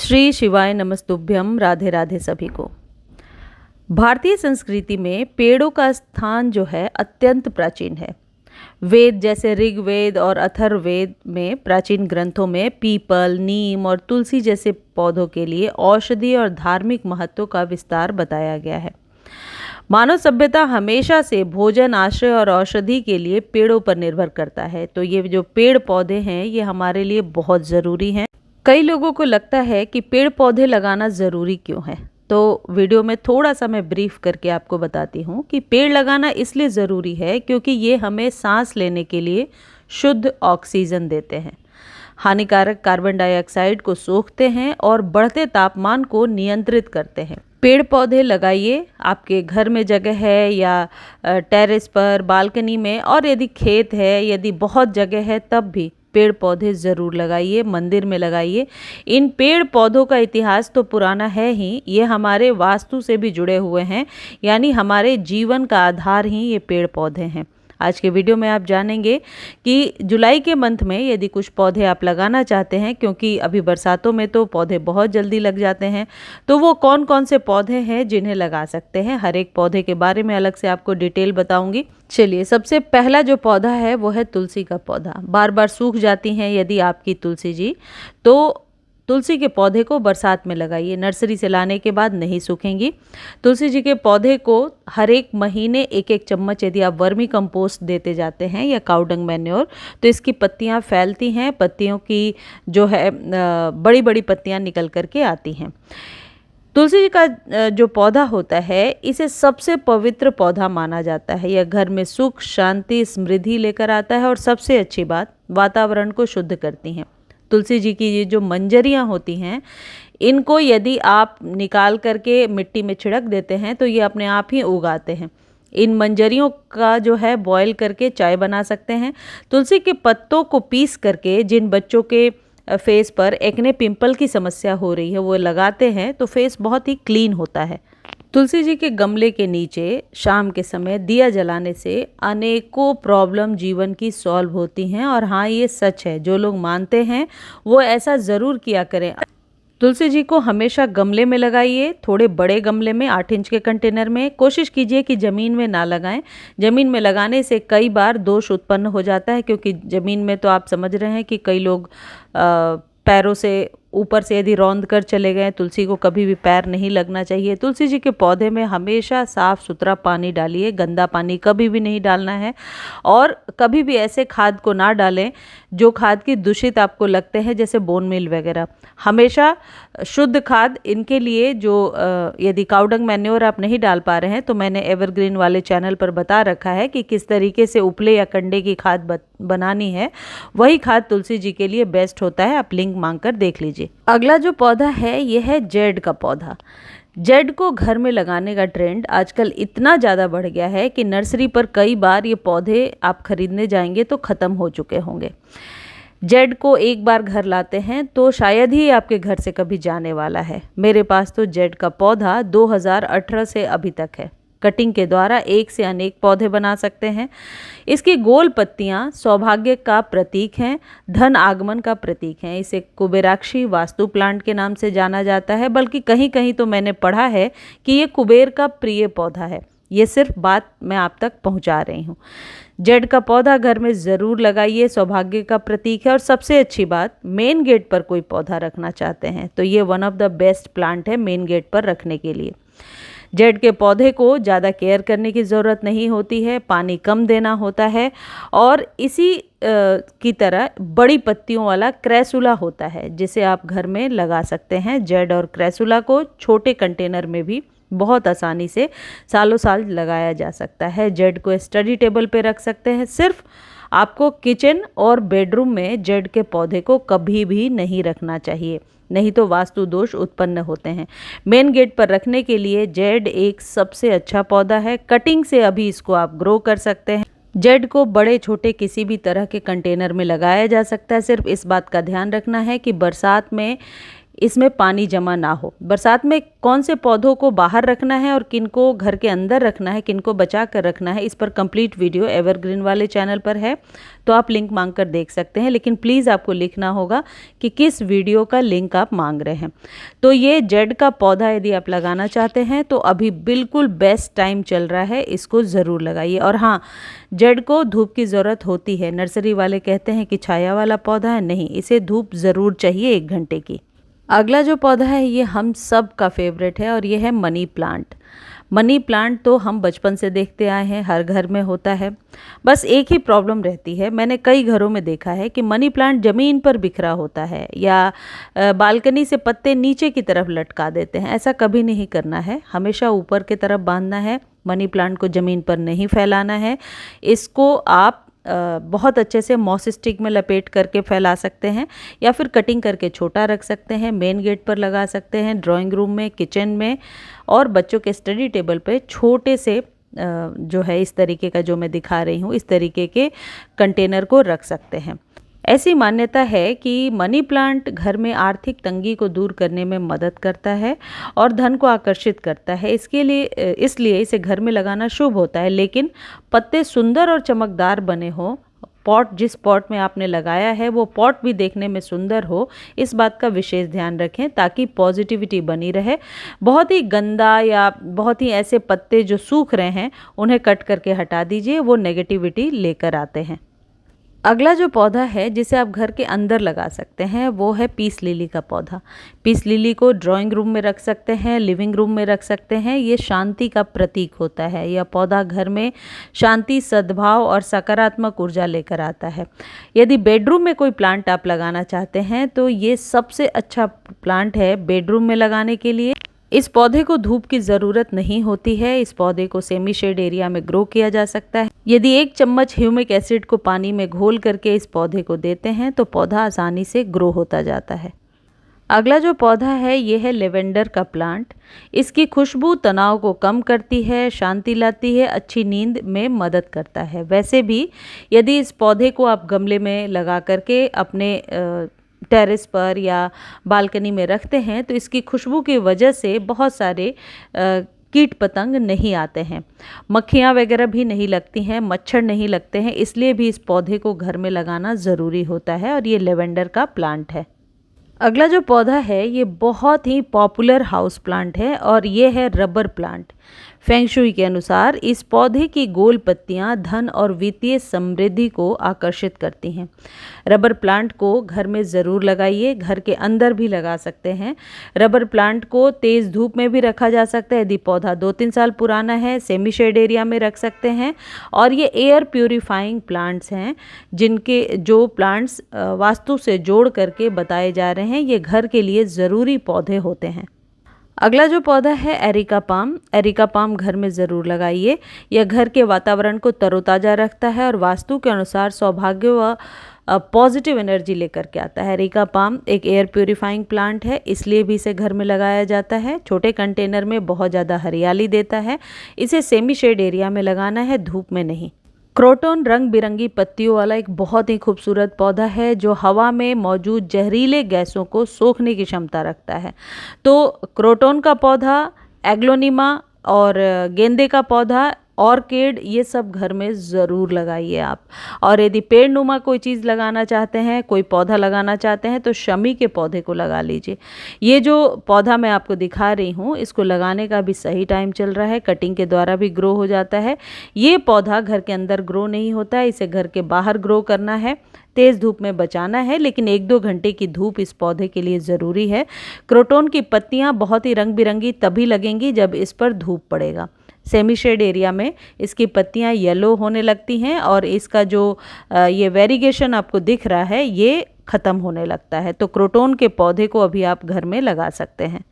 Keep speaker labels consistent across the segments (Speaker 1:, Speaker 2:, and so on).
Speaker 1: श्री शिवाय नमस्तुभ्यम। राधे राधे सभी को। भारतीय संस्कृति में पेड़ों का स्थान जो है अत्यंत प्राचीन है। वेद जैसे ऋग्वेद और अथर्ववेद में प्राचीन ग्रंथों में पीपल, नीम और तुलसी जैसे पौधों के लिए औषधि और धार्मिक महत्व का विस्तार बताया गया है। मानव सभ्यता हमेशा से भोजन, आश्रय और औषधि के लिए पेड़ों पर निर्भर करता है। तो ये जो पेड़ पौधे हैं ये हमारे लिए बहुत ज़रूरी हैं। कई लोगों को लगता है कि पेड़ पौधे लगाना ज़रूरी क्यों है, तो वीडियो में थोड़ा सा मैं ब्रीफ करके आपको बताती हूँ कि पेड़ लगाना इसलिए ज़रूरी है क्योंकि ये हमें सांस लेने के लिए शुद्ध ऑक्सीजन देते हैं, हानिकारक कार्बन डाइऑक्साइड को सोखते हैं और बढ़ते तापमान को नियंत्रित करते हैं। पेड़ पौधे लगाइए, आपके घर में जगह है या टेरेस पर, बालकनी में, और यदि खेत है, यदि बहुत जगह है तब भी पेड़ पौधे ज़रूर लगाइए, मंदिर में लगाइए। इन पेड़ पौधों का इतिहास तो पुराना है ही, ये हमारे वास्तु से भी जुड़े हुए हैं, यानी हमारे जीवन का आधार ही ये पेड़ पौधे हैं। आज के वीडियो में आप जानेंगे कि जुलाई के मंथ में यदि कुछ पौधे आप लगाना चाहते हैं, क्योंकि अभी बरसातों में तो पौधे बहुत जल्दी लग जाते हैं, तो वो कौन कौन से पौधे हैं जिन्हें लगा सकते हैं। हर एक पौधे के बारे में अलग से आपको डिटेल बताऊंगी। चलिए, सबसे पहला जो पौधा है वो है तुलसी का पौधा। बार बार सूख जाती हैं यदि आपकी तुलसी जी, तो तुलसी के पौधे को बरसात में लगाइए, नर्सरी से लाने के बाद नहीं सूखेंगी। तुलसी जी के पौधे को हर एक महीने एक एक चम्मच यदि आप वर्मी कंपोस्ट देते जाते हैं या काउडंग मैन्योर, तो इसकी पत्तियां फैलती हैं, पत्तियों की जो है बड़ी बड़ी पत्तियां निकल करके आती हैं। तुलसी जी का जो पौधा होता है इसे सबसे पवित्र पौधा माना जाता है। यह घर में सुख, शांति, समृद्धि लेकर आता है और सबसे अच्छी बात, वातावरण को शुद्ध करती हैं। तुलसी जी की ये जो मंजरियाँ होती हैं, इनको यदि आप निकाल करके मिट्टी में छिड़क देते हैं तो ये अपने आप ही उगाते हैं। इन मंजरियों का जो है बॉयल करके चाय बना सकते हैं। तुलसी के पत्तों को पीस करके जिन बच्चों के फेस पर एक्ने, पिंपल की समस्या हो रही है वो लगाते हैं तो फेस बहुत ही क्लीन होता है। तुलसी जी के गमले के नीचे शाम के समय दिया जलाने से अनेकों प्रॉब्लम जीवन की सॉल्व होती हैं। और हाँ, ये सच है, जो लोग मानते हैं वो ऐसा ज़रूर किया करें। तुलसी जी को हमेशा गमले में लगाइए, थोड़े बड़े गमले में, 8 इंच के कंटेनर में। कोशिश कीजिए कि ज़मीन में ना लगाएं। ज़मीन में लगाने से कई बार दोष उत्पन्न हो जाता है, क्योंकि ज़मीन में तो आप समझ रहे हैं कि कई लोग पैरों से ऊपर से यदि रौंद कर चले गए। तुलसी को कभी भी पैर नहीं लगना चाहिए। तुलसी जी के पौधे में हमेशा साफ़ सुथरा पानी डालिए, गंदा पानी कभी भी नहीं डालना है। और कभी भी ऐसे खाद को ना डालें जो खाद की दूषित आपको लगते हैं, जैसे बोन मील वगैरह। हमेशा शुद्ध खाद इनके लिए जो यदि काउडंग मैन्योर आप नहीं डाल पा रहे हैं तो मैंने एवरग्रीन वाले चैनल पर बता रखा है कि किस तरीके से उपले या कंडे की खाद बनानी है। वही खाद तुलसी जी के लिए बेस्ट होता है, आप लिंक मांग कर देख लीजिए। अगला जो पौधा है यह है जेड का पौधा। जेड को घर में लगाने का ट्रेंड आजकल इतना ज़्यादा बढ़ गया है कि नर्सरी पर कई बार ये पौधे आप खरीदने जाएंगे तो ख़त्म हो चुके होंगे। जेड को एक बार घर लाते हैं तो शायद ही आपके घर से कभी जाने वाला है। मेरे पास तो जेड का पौधा 2018 से अभी तक है। कटिंग के द्वारा एक से अनेक पौधे बना सकते हैं। इसकी गोल पत्तियां सौभाग्य का प्रतीक हैं, धन आगमन का प्रतीक हैं। इसे कुबेराक्षी वास्तु प्लांट के नाम से जाना जाता है, बल्कि कहीं कहीं तो मैंने पढ़ा है कि ये कुबेर का प्रिय पौधा है। ये सिर्फ बात मैं आप तक पहुंचा रही हूँ। जेड का पौधा घर में ज़रूर लगाइए, सौभाग्य का प्रतीक है। और सबसे अच्छी बात, मेन गेट पर कोई पौधा रखना चाहते हैं तो ये one of the best plant है मेन गेट पर रखने के लिए। जेड के पौधे को ज़्यादा केयर करने की ज़रूरत नहीं होती है, पानी कम देना होता है। और इसी की तरह बड़ी पत्तियों वाला क्रेसुला होता है जिसे आप घर में लगा सकते हैं। जेड और क्रेसुला को छोटे कंटेनर में भी बहुत आसानी से सालों साल लगाया जा सकता है। जेड को स्टडी टेबल पे रख सकते हैं। सिर्फ आपको किचन और बेडरूम में जेड के पौधे को कभी भी नहीं रखना चाहिए, नहीं तो वास्तु दोष उत्पन्न होते हैं। मेन गेट पर रखने के लिए जेड एक सबसे अच्छा पौधा है। कटिंग से अभी इसको आप ग्रो कर सकते हैं। जेड को बड़े छोटे किसी भी तरह के कंटेनर में लगाया जा सकता है। सिर्फ इस बात का ध्यान रखना है कि बरसात में इसमें पानी जमा ना हो। बरसात में कौन से पौधों को बाहर रखना है और किन को घर के अंदर रखना है, किन को बचा कर रखना है, इस पर कंप्लीट वीडियो एवरग्रीन वाले चैनल पर है, तो आप लिंक मांग कर देख सकते हैं। लेकिन प्लीज़ आपको लिखना होगा कि किस वीडियो का लिंक आप मांग रहे हैं। तो ये जेड का पौधा यदि आप लगाना चाहते हैं तो अभी बिल्कुल बेस्ट टाइम चल रहा है, इसको ज़रूर लगाइए। और हाँ, जेड को धूप की ज़रूरत होती है। नर्सरी वाले कहते हैं कि छाया वाला पौधा है, नहीं, इसे धूप ज़रूर चाहिए 1 घंटे की। अगला जो पौधा है ये हम सब का फेवरेट है और ये है मनी प्लांट। मनी प्लांट तो हम बचपन से देखते आए हैं, हर घर में होता है। बस एक ही प्रॉब्लम रहती है, मैंने कई घरों में देखा है कि मनी प्लांट ज़मीन पर बिखरा होता है या बालकनी से पत्ते नीचे की तरफ लटका देते हैं। ऐसा कभी नहीं करना है, हमेशा ऊपर की तरफ बांधना है। मनी प्लांट को ज़मीन पर नहीं फैलाना है। इसको आप बहुत अच्छे से मॉस स्टिक में लपेट करके फैला सकते हैं या फिर कटिंग करके छोटा रख सकते हैं। मेन गेट पर लगा सकते हैं, ड्राइंग रूम में, किचन में और बच्चों के स्टडी टेबल पे छोटे से जो है इस तरीके का जो मैं दिखा रही हूँ, इस तरीके के कंटेनर को रख सकते हैं। ऐसी मान्यता है कि मनी प्लांट घर में आर्थिक तंगी को दूर करने में मदद करता है और धन को आकर्षित करता है। इसलिए इसे घर में लगाना शुभ होता है। लेकिन पत्ते सुंदर और चमकदार बने हों, जिस पॉट में आपने लगाया है वो पॉट भी देखने में सुंदर हो, इस बात का विशेष ध्यान रखें ताकि पॉजिटिविटी बनी रहे। बहुत ही गंदा या बहुत ही ऐसे पत्ते जो सूख रहे हैं उन्हें कट करके हटा दीजिए, वो नेगेटिविटी लेकर आते हैं। अगला जो पौधा है जिसे आप घर के अंदर लगा सकते हैं वो है पीस लिली का पौधा। पीस लिली को ड्राइंग रूम में रख सकते हैं, लिविंग रूम में रख सकते हैं। ये शांति का प्रतीक होता है। यह पौधा घर में शांति, सद्भाव और सकारात्मक ऊर्जा लेकर आता है। यदि बेडरूम में कोई प्लांट आप लगाना चाहते हैं तो ये सबसे अच्छा प्लांट है बेडरूम में लगाने के लिए। इस पौधे को धूप की ज़रूरत नहीं होती है। इस पौधे को सेमी शेड एरिया में ग्रो किया जा सकता है। यदि 1 चम्मच ह्यूमिक एसिड को पानी में घोल करके इस पौधे को देते हैं तो पौधा आसानी से ग्रो होता जाता है। अगला जो पौधा है ये है लेवेंडर का प्लांट। इसकी खुशबू तनाव को कम करती है, शांति लाती है, अच्छी नींद में मदद करता है। वैसे भी यदि इस पौधे को आप गमले में लगा करके अपने टेरेस पर या बालकनी में रखते हैं तो इसकी खुशबू की वजह से बहुत सारे कीट पतंग नहीं आते हैं, मक्खियाँ वगैरह भी नहीं लगती हैं, मच्छर नहीं लगते हैं। इसलिए भी इस पौधे को घर में लगाना ज़रूरी होता है और ये लेवेंडर का प्लांट है। अगला जो पौधा है ये बहुत ही पॉपुलर हाउस प्लांट है और ये है रबर प्लांट। फेंग शुई के अनुसार इस पौधे की गोल पत्तियां धन और वित्तीय समृद्धि को आकर्षित करती हैं। रबर प्लांट को घर में ज़रूर लगाइए, घर के अंदर भी लगा सकते हैं। रबर प्लांट को तेज़ धूप में भी रखा जा सकता है। यदि पौधा 2-3 साल पुराना है, सेमी शेड एरिया में रख सकते हैं। और ये एयर प्यूरिफाइंग प्लांट्स हैं, जो प्लांट्स वास्तु से जोड़ करके बताए जा रहे हैं। ये घर के लिए ज़रूरी पौधे होते हैं। अगला जो पौधा है एरिका पाम। एरिका पाम घर में ज़रूर लगाइए। यह घर के वातावरण को तरोताज़ा रखता है और वास्तु के अनुसार सौभाग्य व पॉजिटिव एनर्जी लेकर के आता है। एरिका पाम एक एयर प्यूरिफाइंग प्लांट है, इसलिए भी इसे घर में लगाया जाता है। छोटे कंटेनर में बहुत ज़्यादा हरियाली देता है। इसे सेमी शेड एरिया में लगाना है, धूप में नहीं। क्रोटन रंग बिरंगी पत्तियों वाला एक बहुत ही खूबसूरत पौधा है जो हवा में मौजूद जहरीले गैसों को सोखने की क्षमता रखता है। तो क्रोटन का पौधा, एग्लोनिमा और गेंदे का पौधा, ऑर्किड, ये सब घर में ज़रूर लगाइए आप। और यदि पेड़ नुमा कोई चीज़ लगाना चाहते हैं, कोई पौधा लगाना चाहते हैं तो शमी के पौधे को लगा लीजिए। ये जो पौधा मैं आपको दिखा रही हूँ इसको लगाने का भी सही टाइम चल रहा है, कटिंग के द्वारा भी ग्रो हो जाता है। ये पौधा घर के अंदर ग्रो नहीं होता है, इसे घर के बाहर ग्रो करना है, तेज़ धूप में बचाना है। लेकिन 1-2 घंटे की धूप इस पौधे के लिए ज़रूरी है। क्रोटन की पत्तियाँ बहुत ही रंग बिरंगी तभी लगेंगी जब इस पर धूप पड़ेगा। सेमी शेड एरिया में इसकी पत्तियां येलो होने लगती हैं और इसका जो ये वेरिगेशन आपको दिख रहा है ये ख़त्म होने लगता है। तो क्रोटन के पौधे को अभी आप घर में लगा सकते हैं।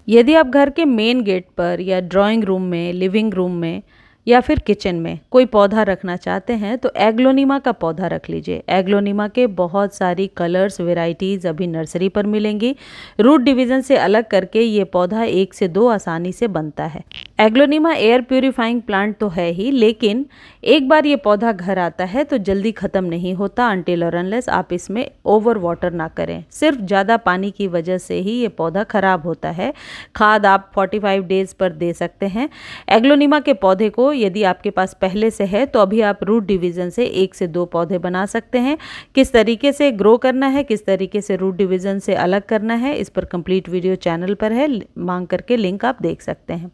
Speaker 1: यदि आप घर के मेन गेट पर या ड्राइंग रूम में, लिविंग रूम में या फिर किचन में कोई पौधा रखना चाहते हैं तो एग्लोनिमा का पौधा रख लीजिए। एग्लोनिमा के बहुत सारी कलर्स, वेराइटीज़ अभी नर्सरी पर मिलेंगी। रूट डिवीज़न से अलग करके ये पौधा 1 से 2 आसानी से बनता है। एग्लोनिमा एयर प्यूरिफाइंग प्लांट तो है ही, लेकिन एक बार ये पौधा घर आता है तो जल्दी ख़त्म नहीं होता अनटिल और अनलेस आप इसमें ओवर वाटर ना करें। सिर्फ ज़्यादा पानी की वजह से ही ये पौधा ख़राब होता है। खाद आप 45 डेज़ पर दे सकते हैं। एग्लोनिमा के पौधे को यदि आपके पास पहले से है तो अभी आप रूट डिवीज़न से 1 से 2 पौधे बना सकते हैं। किस तरीके से ग्रो करना है, किस तरीके से रूट डिवीज़न से अलग करना है, इस पर कंप्लीट वीडियो चैनल पर है, मांग करके लिंक आप देख सकते हैं।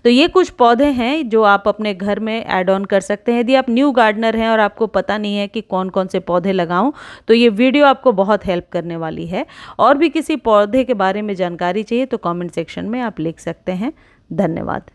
Speaker 1: तो ये कुछ पौधे हैं जो आप अपने घर में ऐड ऑन कर सकते हैं। यदि आप न्यू गार्डनर हैं और आपको पता नहीं है कि कौन कौन से पौधे लगाऊं, तो ये वीडियो आपको बहुत हेल्प करने वाली है। और भी किसी पौधे के बारे में जानकारी चाहिए तो कमेंट सेक्शन में आप लिख सकते हैं। धन्यवाद।